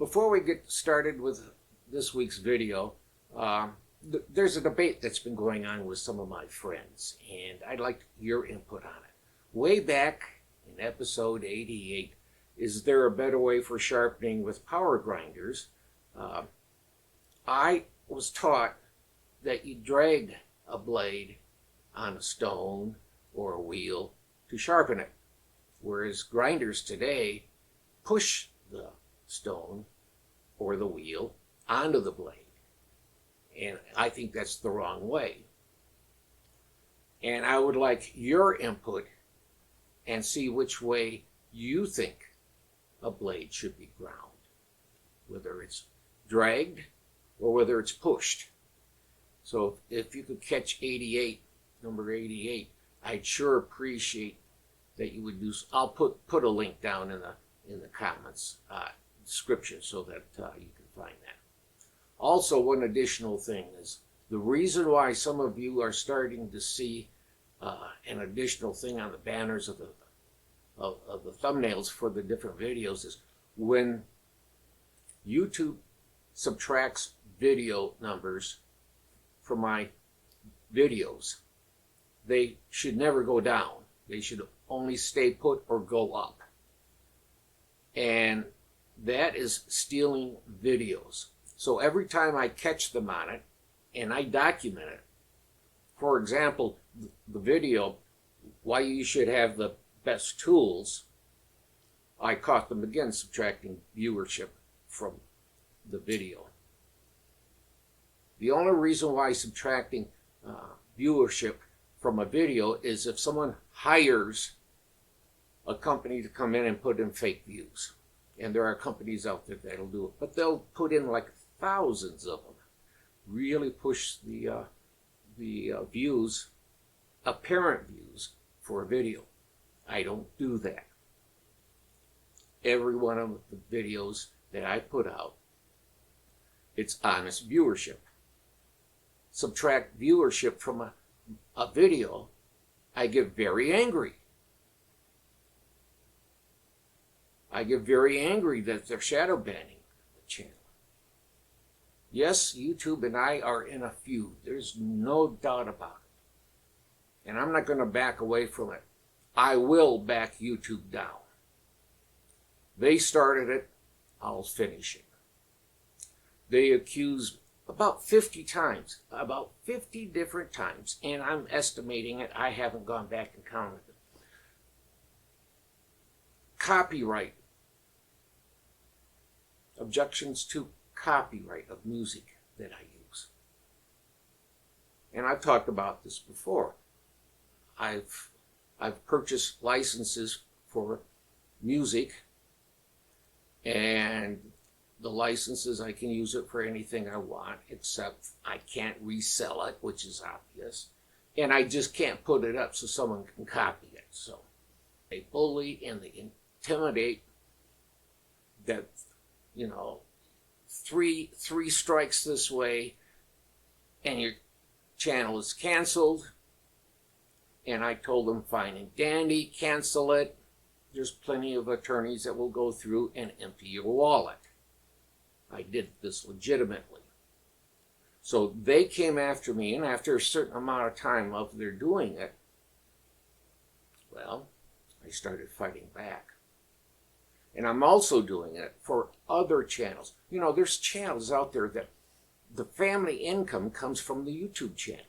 Before we get started with this week's video, there's a debate that's been going on with some of my friends, and I'd like your input on it. Way back in episode 88, is there a better way for sharpening with power grinders? I was taught that you drag a blade on a stone or a wheel to sharpen it, whereas grinders today push the stone or the wheel onto the blade. And I think that's the wrong way. And I would like your input and see which way you think a blade should be ground, whether it's dragged or whether it's pushed. So if you could catch 88, number 88, I'd sure appreciate that you would do. I'll put a link down in the comments description so that you can find that. Also, one additional thing is the reason why some of you are starting to see an additional thing on the banners of the thumbnails for the different videos is when YouTube subtracts video numbers from my videos, they should never go down. They should only stay put or go up. And that is stealing videos. So every time I catch them on it and I document it, for example, the video, why you should have the best tools, I caught them again subtracting viewership from the video. The only reason why subtracting viewership from a video is if someone hires a company to come in and put in fake views. And there are companies out there that'll do it. But they'll put in like thousands of them. Really push the views, apparent views, for a video. I don't do that. Every one of the videos that I put out, it's honest viewership. Subtract viewership from a video, I get very angry. I get very angry that they're shadow banning the channel. Yes, YouTube and I are in a feud. There's no doubt about it. And I'm not going to back away from it. I will back YouTube down. They started it, I'll finish it. They accused about 50 times, about 50 different times, and I'm estimating it. I haven't gone back and counted it. Copyright. Objections to copyright of music that I use. And I've talked about this before. I've purchased licenses for music, and the licenses, I can use it for anything I want, except I can't resell it, which is obvious. And I just can't put it up so someone can copy it. So they bully and they intimidate that, you know, three strikes this way and your channel is canceled. And I told them, fine and dandy, cancel it. There's plenty of attorneys that will go through and empty your wallet. I did this legitimately. So they came after me, and after a certain amount of time of their doing it, well, I started fighting back. And I'm also doing it for other channels. You know, there's channels out there that the family income comes from the YouTube channel.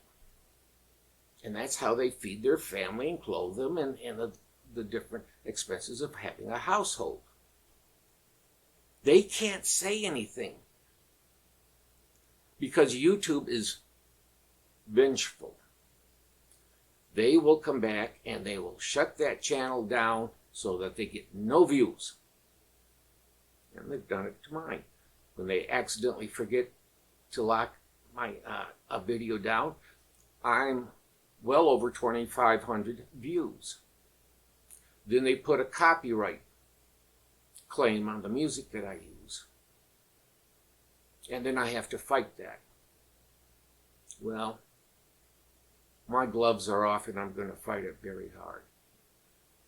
And that's how they feed their family and clothe them and the different expenses of having a household. They can't say anything because YouTube is vengeful. They will come back and they will shut that channel down so that they get no views. And they've done it to mine. When they accidentally forget to lock my a video down, I'm well over 2,500 views. Then they put a copyright claim on the music that I use. And then I have to fight that. Well, my gloves are off and I'm going to fight it very hard.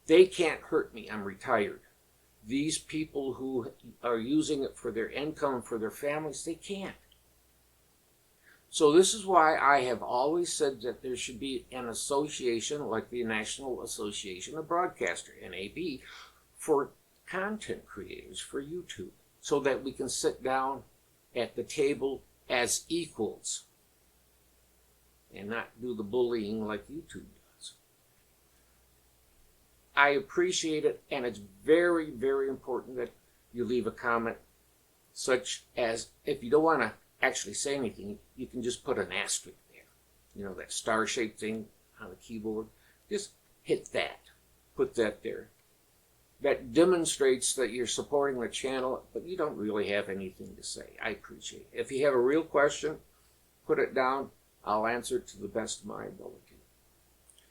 They can't hurt me. I'm retired. these people who are using it for their income, for their families, they can't. So this is why I have always said that there should be an association like the National Association of Broadcasters, NAB, for content creators for YouTube, so that we can sit down at the table as equals and not do the bullying like YouTube does. I appreciate it, and it's very, very important that you leave a comment, such as, if you don't want to actually say anything, you can just put an asterisk there. You know, that star-shaped thing on the keyboard. Just hit that. Put that there. That demonstrates that you're supporting the channel, but you don't really have anything to say. I appreciate it. If you have a real question, put it down. I'll answer it to the best of my ability.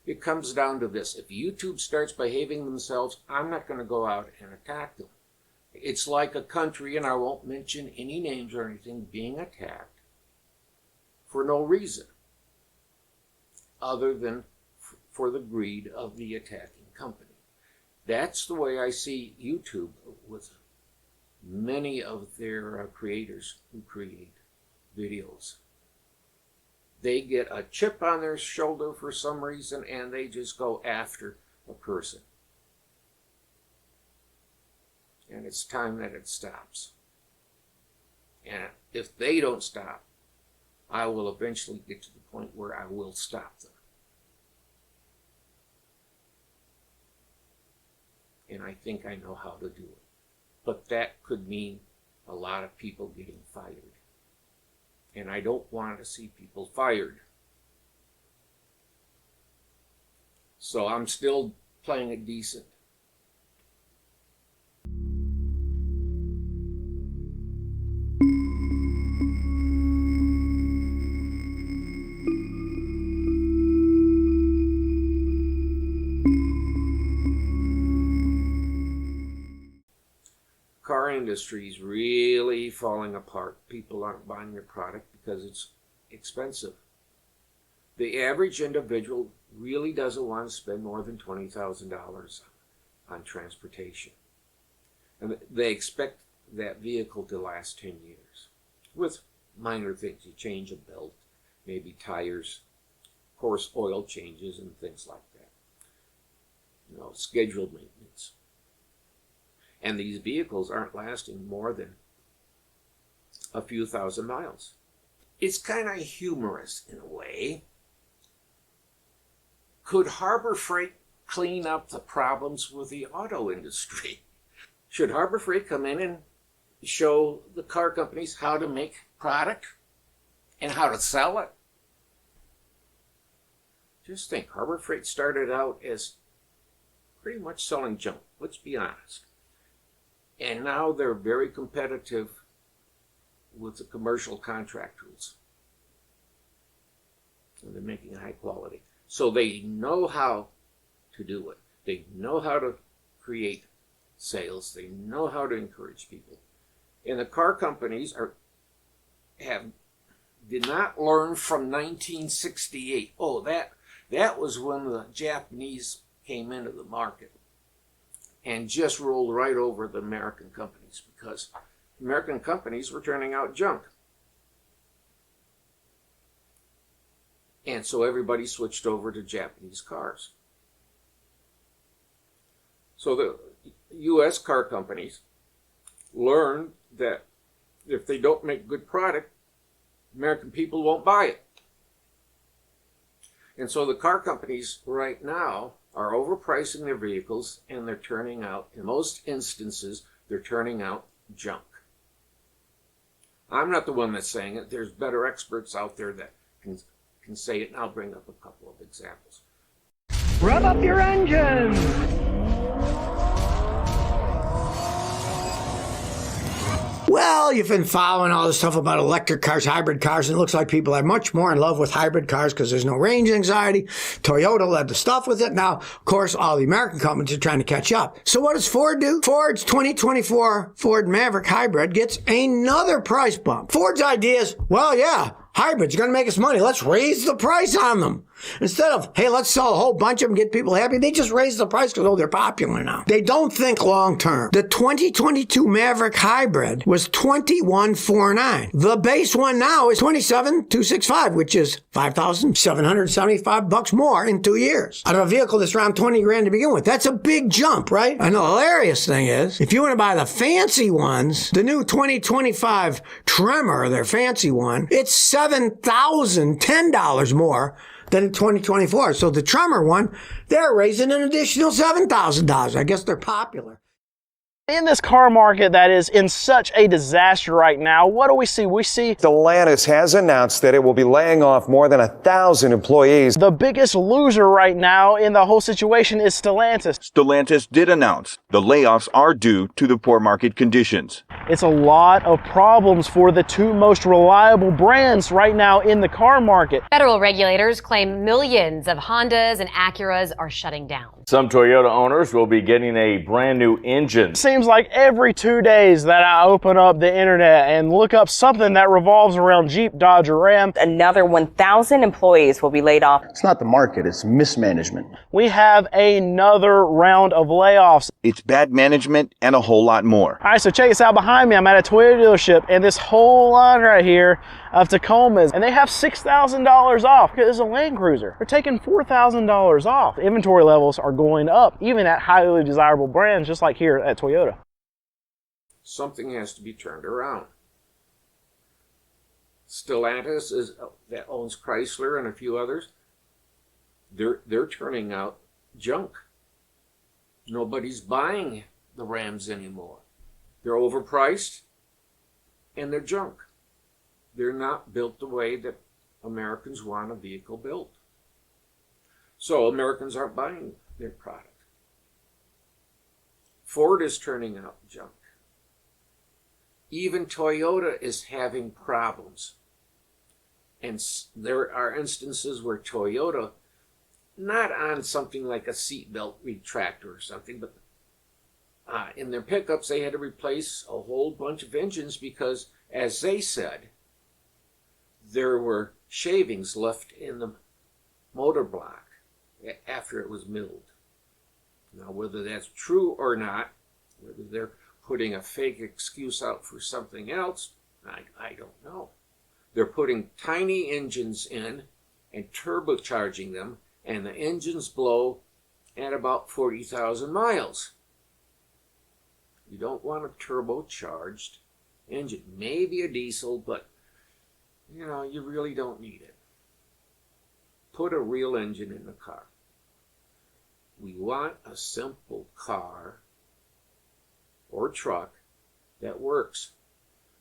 It comes down to this. If YouTube starts behaving themselves, I'm not going to go out and attack them. It's like a country, and I won't mention any names or anything, being attacked for no reason other than for the greed of the attacking company. That's the way I see YouTube with many of their creators who create videos. They get a chip on their shoulder for some reason, and they just go after a person. And it's time that it stops. And if they don't stop, I will eventually get to the point where I will stop them. And I think I know how to do it. But that could mean a lot of people getting fired. And I don't want to see people fired. So I'm still playing it decent. Car industry is really falling apart. People aren't buying your product because it's expensive. The average individual really doesn't want to spend more than $20,000 on transportation. And they expect that vehicle to last 10 years with minor things. You change a belt, maybe tires, of course oil changes and things like that. You know, scheduled maintenance. And these vehicles aren't lasting more than a few thousand miles. It's kind of humorous in a way. Could Harbor Freight clean up the problems with the auto industry? Should Harbor Freight come in and show the car companies how to make product and how to sell it? Just think, Harbor Freight started out as pretty much selling junk, let's be honest. And now they're very competitive with the commercial contractors. And they're making high quality. So they know how to do it. They know how to create sales. They know how to encourage people. And the car companies did not learn from 1968. Oh, that was when the Japanese came into the market and just rolled right over the American companies because American companies were turning out junk. And so everybody switched over to Japanese cars. So the U.S. car companies learned that if they don't make good product, American people won't buy it. And so the car companies right now are overpricing their vehicles, and they're turning out, in most instances, they're turning out junk. I'm not the one that's saying it. There's better experts out there that can say it, and I'll bring up a couple of examples. Rev up your engine! Well, you've been following all this stuff about electric cars, hybrid cars, and it looks like people are much more in love with hybrid cars because there's no range anxiety. Toyota led the stuff with it. Now, of course, all the American companies are trying to catch up. So what does Ford do? Ford's 2024 Ford Maverick Hybrid gets another price bump. Ford's idea is, well, yeah, hybrids are going to make us money. Let's raise the price on them. Instead of, hey, let's sell a whole bunch of them, get people happy, they just raise the price because, oh, they're popular now. They don't think long term. The 2022 Maverick Hybrid was $21,499. The base one now is $27,265, which is $5,775 more in 2 years. Out of a vehicle that's around 20 grand to begin with. That's a big jump, right? And the hilarious thing is, if you want to buy the fancy ones, the new 2025 Tremor, their fancy one, it's $7,010 more than in 2024. So the Tremor one, they're raising an additional $7,000. I guess they're popular. In this car market that is in such a disaster right now, what do we see? We see Stellantis has announced that it will be laying off more than 1,000 employees. the biggest loser right now in the whole situation is Stellantis. Stellantis did announce the layoffs are due to the poor market conditions. It's a lot of problems for the two most reliable brands right now in the car market. Federal regulators claim millions of Hondas and Acuras are shutting down. Some Toyota owners will be getting a brand new engine. Seems like every 2 days that I open up the internet and look up something that revolves around Jeep, Dodge, or Ram. Another 1,000 employees will be laid off. It's not the market, it's mismanagement. We have another round of layoffs. It's bad management and a whole lot more. All right, so check this out behind me. I'm at a Toyota dealership, and this whole line right here of Tacomas, and they have $6,000 off because it's a Land Cruiser. They're taking $4,000 off. Inventory levels are going up, even at highly desirable brands, just like here at Toyota. Something has to be turned around. Stellantis that owns Chrysler and a few others. They're turning out junk. Nobody's buying the Rams anymore. They're overpriced and they're junk. They're not built the way that Americans want a vehicle built. So Americans aren't buying their product. Ford is turning out junk. Even Toyota is having problems. And there are instances where Toyota, not on something like a seatbelt retractor or something, but in their pickups, they had to replace a whole bunch of engines because, as they said, there were shavings left in the motor block after it was milled. Now, whether that's true or not, whether they're putting a fake excuse out for something else, I don't know. They're putting tiny engines in and turbocharging them, and the engines blow at about 40,000 miles. You don't want a turbocharged engine. Maybe a diesel, but you really don't need it. Put a real engine in the car. We want a simple car or truck that works.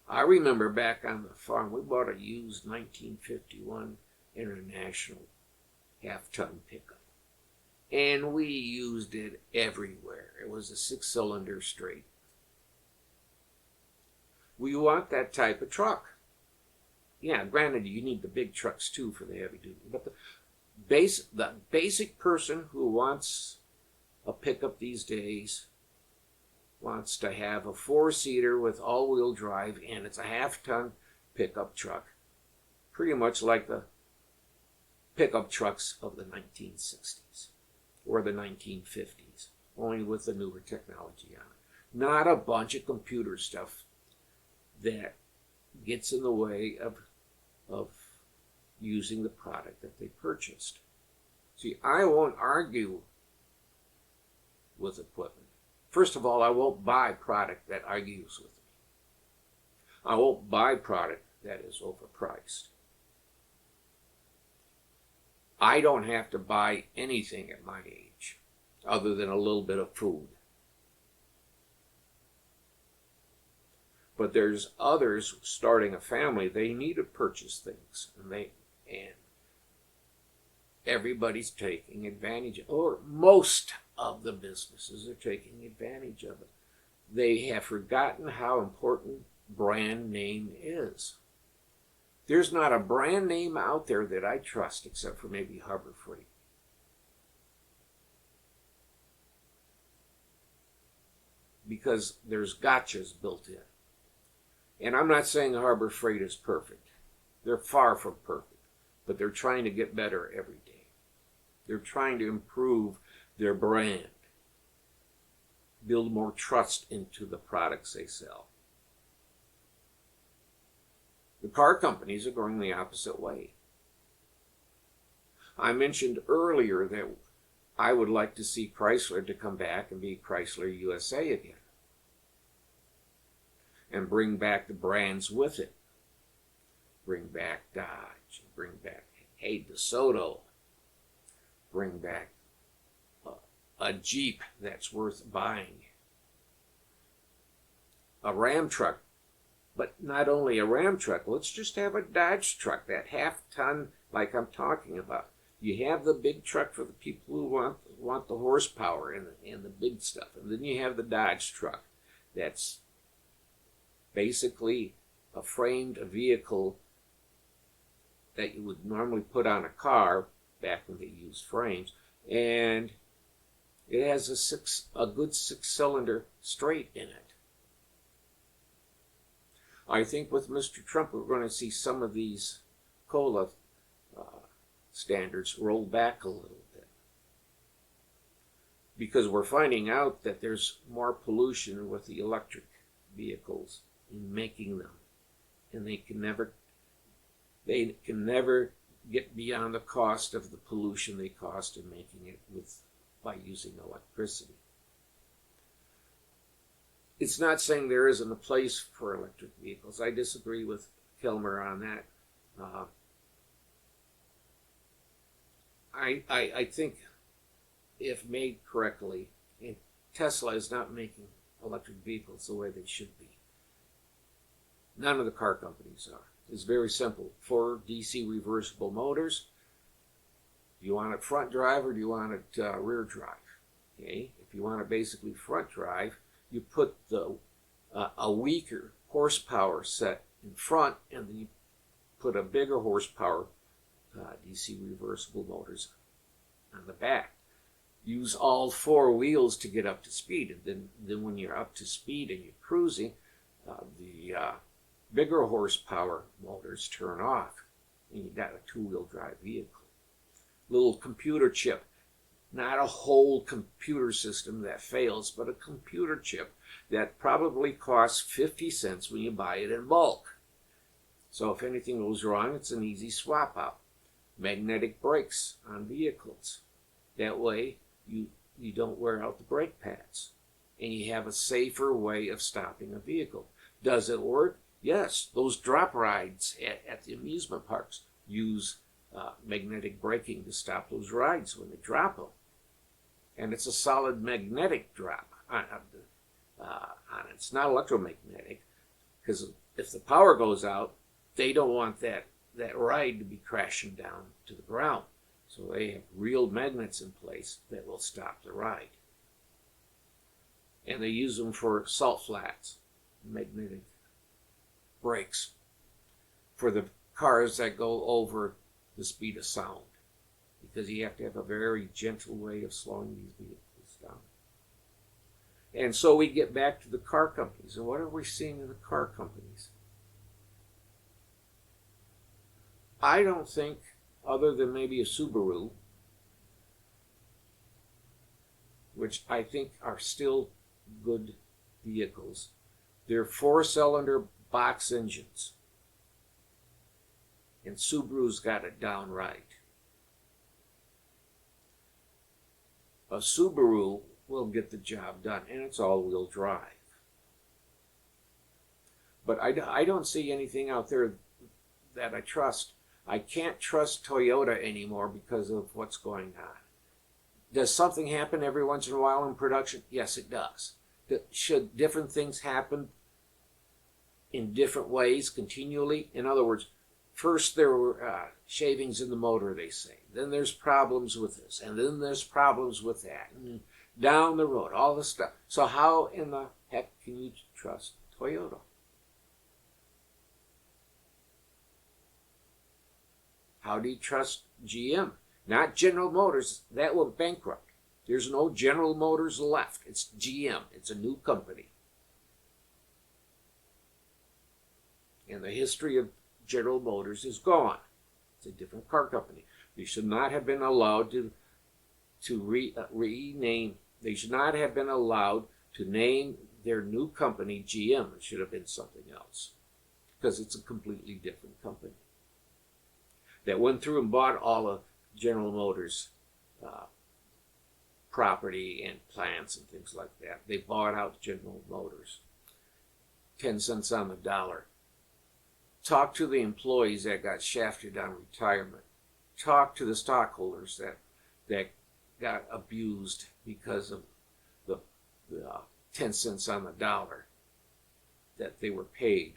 I remember back on the farm, we bought a used 1951 International half-ton pickup. And we used it everywhere. It was a 6-cylinder straight. We want that type of truck. Yeah, granted, you need the big trucks too for the heavy duty. But the basic person who wants a pickup these days wants to have a 4-seater with all-wheel drive, and it's a half-ton pickup truck, pretty much like the pickup trucks of the 1960s or the 1950s, only with the newer technology on it. Not a bunch of computer stuff that gets in the way of using the product that they purchased. See, I won't argue with equipment. First of all, I won't buy product that argues with me. I won't buy product that is overpriced. I don't have to buy anything at my age other than a little bit of food. But there's others starting a family, they need to purchase things, and everybody's taking advantage, or most of the businesses are taking advantage of it. They have forgotten how important brand name is. There's not a brand name out there that I trust except for maybe Harbor Freight. Because there's gotchas built in. And I'm not saying Harbor Freight is perfect. They're far from perfect, but they're trying to get better every day. They're trying to improve their brand, build more trust into the products they sell. The car companies are going the opposite way. I mentioned earlier that I would like to see Chrysler to come back and be Chrysler USA again, and bring back the brands with it. Bring back Dodge, bring back Hey DeSoto, bring back a Jeep that's worth buying, a Ram truck, but not only a Ram truck, let's just have a Dodge truck, that half-ton like I'm talking about. You have the big truck for the people who want the horsepower and the big stuff, and then you have the Dodge truck that's basically a framed vehicle that you would normally put on a car back when they used frames, and it has a good six-cylinder straight in it. I think with Mr. Trump, we're going to see some of these COLA standards roll back a little bit, because we're finding out that there's more pollution with the electric vehicles in making them, and they can never get beyond the cost of the pollution they cost in making it by using electricity. It's not saying there isn't a place for electric vehicles. I disagree with Kilmer on that. I think if made correctly, and Tesla is not making electric vehicles the way they should be. None of the car companies are. It's very simple. 4 DC reversible motors. Do you want it front drive or do you want it rear drive? Okay. If you want it basically front drive, you put a weaker horsepower set in front, and then you put a bigger horsepower DC reversible motors on the back. Use all 4 wheels to get up to speed, and then when you're up to speed and you're cruising, the bigger horsepower motors turn off, and you got a 2-wheel drive vehicle. Little computer chip, not a whole computer system that fails, but a computer chip that probably costs 50 cents when you buy it in bulk. So if anything goes wrong, it's an easy swap out. Magnetic brakes on vehicles. That way you don't wear out the brake pads, and you have a safer way of stopping a vehicle. Does it work? Yes. Those drop rides at the amusement parks use magnetic braking to stop those rides when they drop them. And it's a solid magnetic drop on it. It's not electromagnetic, because if the power goes out, they don't want that ride to be crashing down to the ground. So they have real magnets in place that will stop the ride. And they use them for salt flats, magnetic brakes, for the cars that go over the speed of sound, because you have to have a very gentle way of slowing these vehicles down. And so we get back to the car companies. And what are we seeing in the car companies? I don't think, other than maybe a Subaru, which I think are still good vehicles, they're 4-cylinder box engines. And Subaru's got it down right. A Subaru will get the job done, and it's all-wheel drive. But I don't see anything out there that I trust. I can't trust Toyota anymore because of what's going on. Does something happen every once in a while in production? Yes, it does. Should different things happen in different ways continually? In other words, first there were shavings in the motor, they say. Then there's problems with this, and then there's problems with that. And down the road, all this stuff. So how in the heck can you trust Toyota? How do you trust GM? Not General Motors. That went bankrupt. There's no General Motors left. It's GM. It's a new company. And the history of General Motors is gone. It's a different car company. They should not have been allowed to to rename. They should not have been allowed to name their new company GM. It should have been something else, because it's a completely different company that went through and bought all of General Motors property and plants and things like that. They bought out General Motors. 10 cents on the dollar. Talk to the employees that got shafted on retirement. Talk to the stockholders that got abused because of the 10 cents on the dollar that they were paid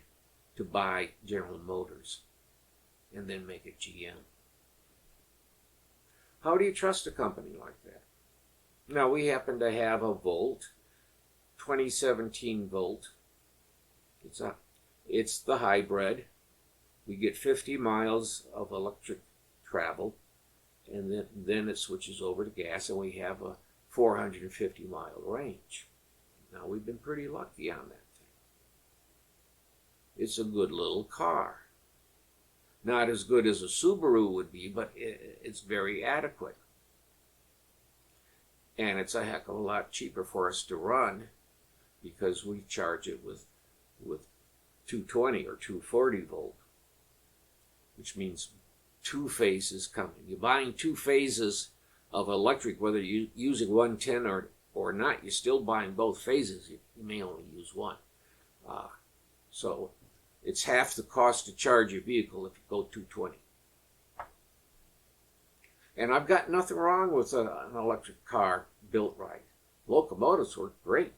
to buy General Motors and then make it GM. How do you trust a company like that? Now, we happen to have a Volt, 2017 Volt. It's the hybrid. We get 50 miles of electric travel, and then it switches over to gas, and we have a 450-mile range. Now, we've been pretty lucky on that thing. It's a good little car. Not as good as a Subaru would be, but it's very adequate. And it's a heck of a lot cheaper for us to run, because we charge it with 220 or 240 volt, which means two phases coming. You're buying two phases of electric, whether you're using 110 or not. You're still buying both phases. You may only use one. So it's half the cost to charge your vehicle if you go 220. And I've got nothing wrong with an electric car built right. Locomotives work great.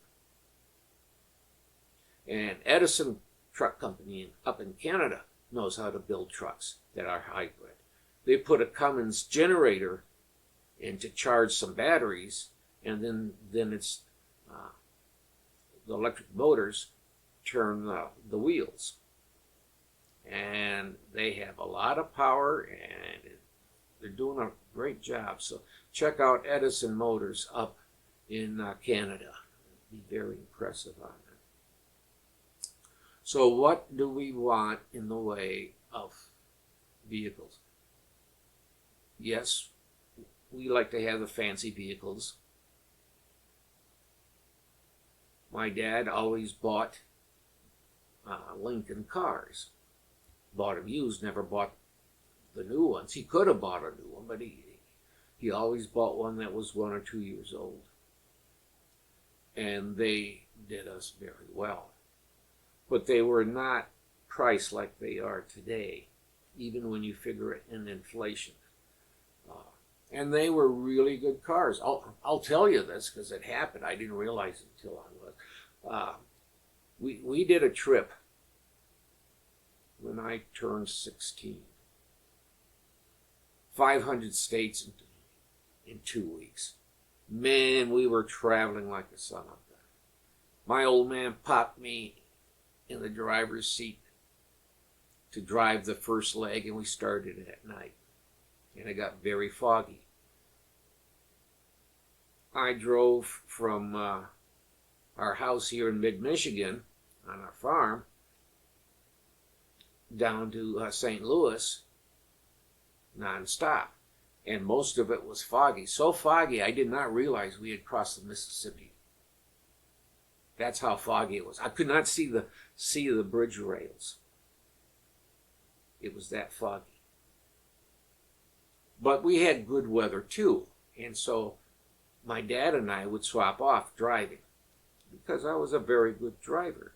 And Edison Truck Company up in Canada knows how to build trucks that are hybrid. They put a Cummins generator in to charge some batteries, and then it's the electric motors turn the wheels. And they have a lot of power, and they're doing a great job. So check out Edison Motors up in Canada. Be very impressive on that. So what do we want in the way of vehicles? Yes, we like to have the fancy vehicles. My dad always bought Lincoln cars. Bought them used, never bought the new ones. He could have bought a new one, but he always bought one that was 1 or 2 years old. And they did us very well. But they were not priced like they are today, even when you figure it in inflation. And they were really good cars. I'll tell you this because it happened. I didn't realize it until I was. We did a trip when I turned 16. 500 states in 2 weeks. Man, we were traveling like the sun up there. My old man popped me in the driver's seat to drive the first leg, and we started at night. And it got very foggy. I drove from our house here in mid-Michigan on our farm down to St. Louis nonstop. And most of it was foggy. So foggy, I did not realize we had crossed the Mississippi. That's how foggy it was. I could not see the bridge rails. It was that foggy. But we had good weather too. And so my dad and I would swap off driving because I was a very good driver.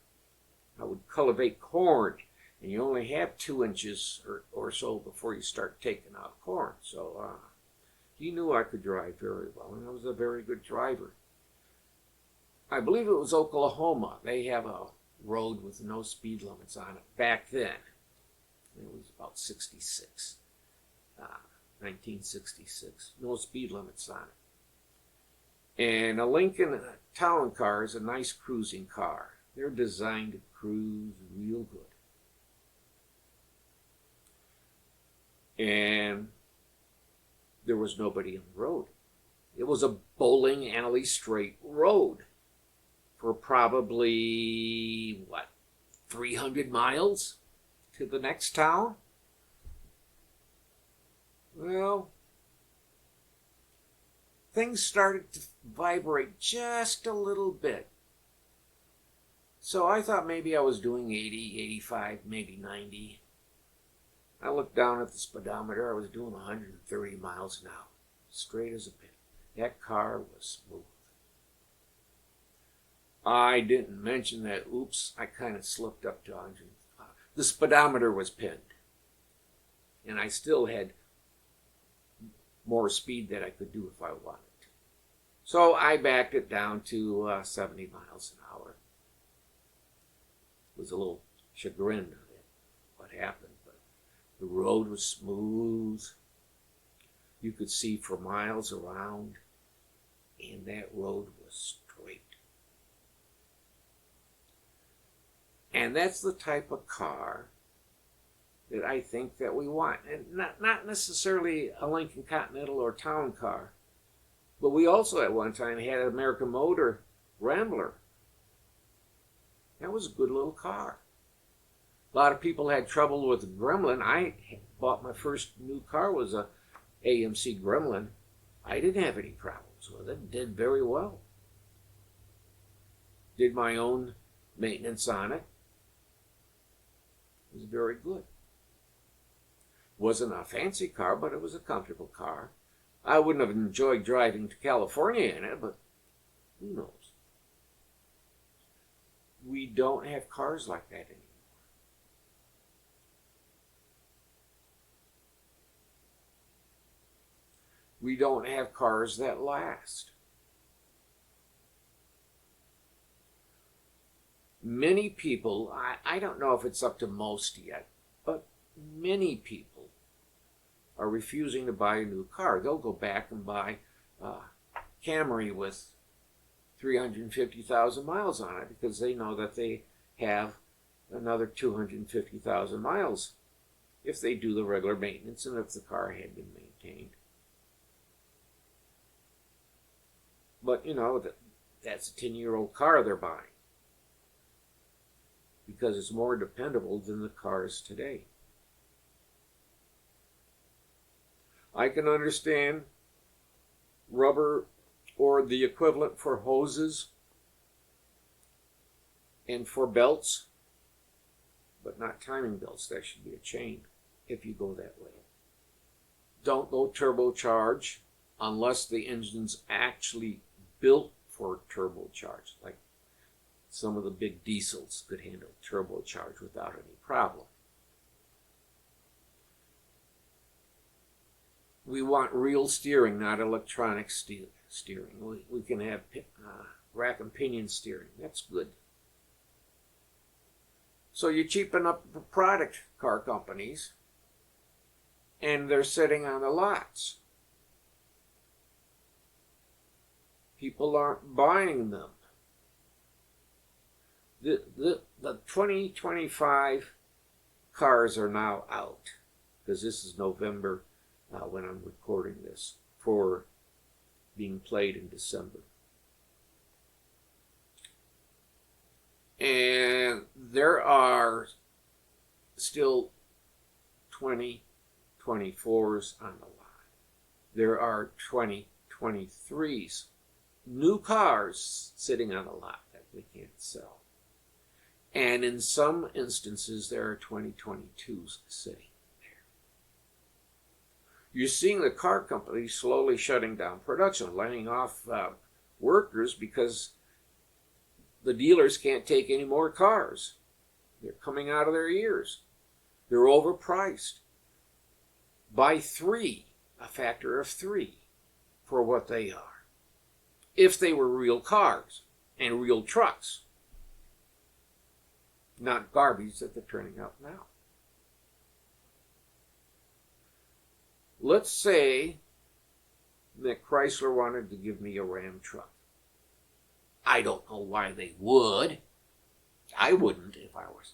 I would cultivate corn, and you only have 2 inches or so before you start taking out corn. So he knew I could drive very well, and I was a very good driver. I believe it was Oklahoma. They have a road with no speed limits on it back then. It was about 66, 1966. No speed limits on it. And a Lincoln Town car is a nice cruising car. They're designed to cruise real good. And there was nobody on the road. It was a bowling alley straight road for probably, 300 miles to the next town? Well, things started to vibrate just a little bit. So I thought maybe I was doing 80, 85, maybe 90. I looked down at the speedometer. I was doing 130 miles an hour, straight as a pin. That car was smooth. I didn't mention that, oops, I kind of slipped up to 100. The speedometer was pinned. And I still had more speed that I could do if I wanted to. So I backed it down to 70 miles an hour. Was a little chagrined at what happened, but the road was smooth. You could see for miles around, and that road was straight. And that's the type of car that I think that we want. And not necessarily a Lincoln Continental or town car, but we also at one time had an American Motor Rambler. That was a good little car. A lot of people had trouble with the Gremlin. I bought my first new car was a AMC Gremlin. I didn't have any problems with it. Did very well. Did my own maintenance on it. It was very good. Wasn't a fancy car, but it was a comfortable car. I wouldn't have enjoyed driving to California in it, but who knows? We don't have cars like that anymore. We don't have cars that last. Many people, I don't know if it's up to most yet, but many people are refusing to buy a new car. They'll go back and buy a Camry with 350,000 miles on it because they know that they have another 250,000 miles if they do the regular maintenance and if the car had been maintained. But, you know, that's a 10-year-old car they're buying because it's more dependable than the cars today. I can understand rubber or the equivalent for hoses and for belts, but not timing belts. That should be a chain if you go that way. Don't go turbocharge unless the engine's actually built for turbocharge, like some of the big diesels could handle turbocharge without any problem. We want real steering, not electronic steering. We can have rack and pinion steering. That's good. So you cheapen up the product, car companies, and they're sitting on the lots. People aren't buying them. The 2025 cars are now out, because this is November when I'm recording this, for being played in December. And there are still 2024s on the lot. There are 2023s, new cars sitting on the lot that we can't sell. And in some instances, there are 2022s sitting there. You're seeing the car companies slowly shutting down production, laying off workers because the dealers can't take any more cars. They're coming out of their ears. They're overpriced by 3, a factor of 3, for what they are. If they were real cars and real trucks, not garbage that they're turning out now. Let's say that Chrysler wanted to give me a Ram truck. I don't know why they would. I wouldn't if I was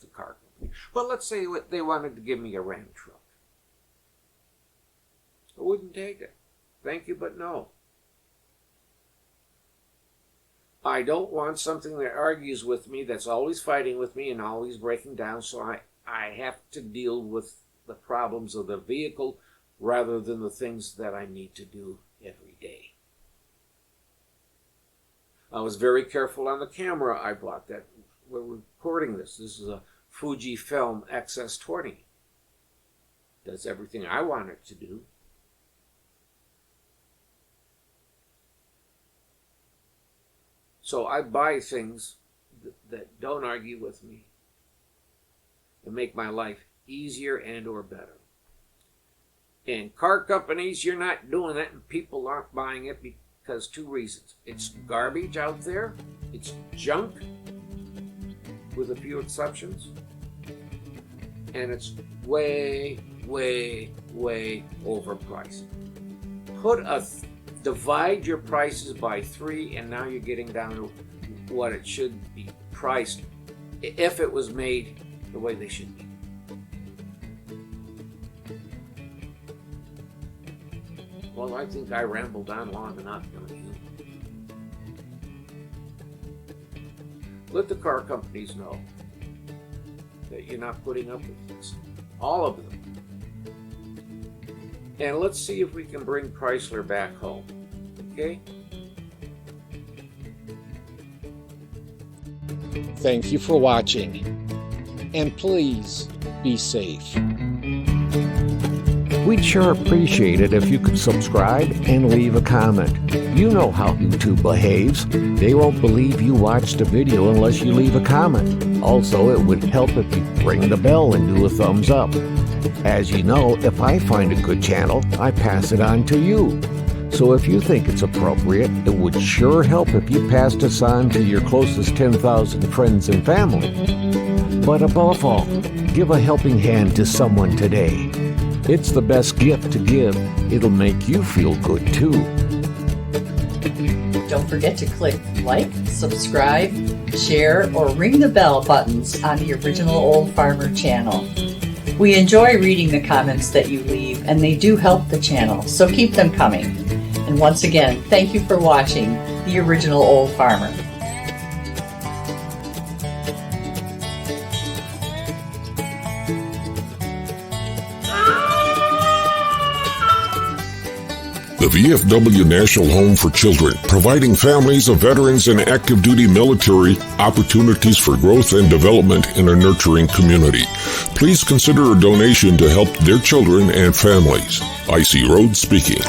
the car company. But let's say they wanted to give me a Ram truck. I wouldn't take it. Thank you, but no. I don't want something that argues with me, that's always fighting with me and always breaking down, so I have to deal with the problems of the vehicle rather than the things that I need to do every day. I was very careful on the camera I bought that we're recording this. This is a Fujifilm XS20. Does everything I want it to do. So I buy things that don't argue with me and make my life easier and or better. And car companies, you're not doing that, and people aren't buying it because 2 reasons. It's garbage out there, it's junk, with a few exceptions, and it's way, way, way overpriced. Divide your prices by 3, and now you're getting down to what it should be priced if it was made the way they should be. Well, I think I rambled on long enough, don't you? Let the car companies know that you're not putting up with this. All of them. And let's see if we can bring Chrysler back home. Okay? Thank you for watching. And please be safe. We'd sure appreciate it if you could subscribe and leave a comment. You know how YouTube behaves. They won't believe you watched a video unless you leave a comment. Also, it would help if you ring the bell and do a thumbs up. As you know, if I find a good channel, I pass it on to you. So if you think it's appropriate, it would sure help if you passed us on to your closest 10,000 friends and family. But above all, give a helping hand to someone today. It's the best gift to give. It'll make you feel good too. Don't forget to click like, subscribe, share, or ring the bell buttons on the Original Old Farmer channel. We enjoy reading the comments that you leave, and they do help the channel, so keep them coming. And once again, thank you for watching The Original Old Farmer. The VFW National Home for Children, providing families of veterans and active duty military opportunities for growth and development in a nurturing community. Please consider a donation to help their children and families. I.C. Rhodes speaking.